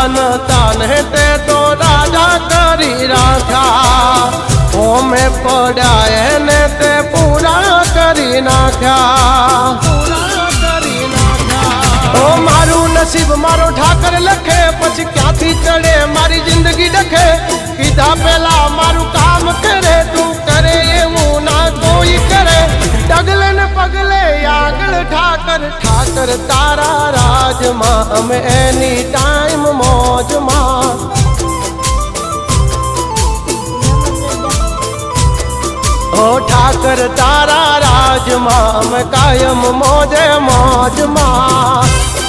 दान ताने ते तो राजा करी राख्या ओमे पड़ाए ने ते पूरा करी नाख्या ओ मारू नसीब मारो ठाकर लखे पछी क्यांथी चढ़े मारी जिंदगी डखे कीधा पेला मारू काम करे तू करे एवं ना कोई करे डगले न पगले आगल ठाकर ठाकर तारा राज मां हम एनी टाइम मौज मां ओ ठाकर तारा राज मां हम कायम मौजे मौज मां।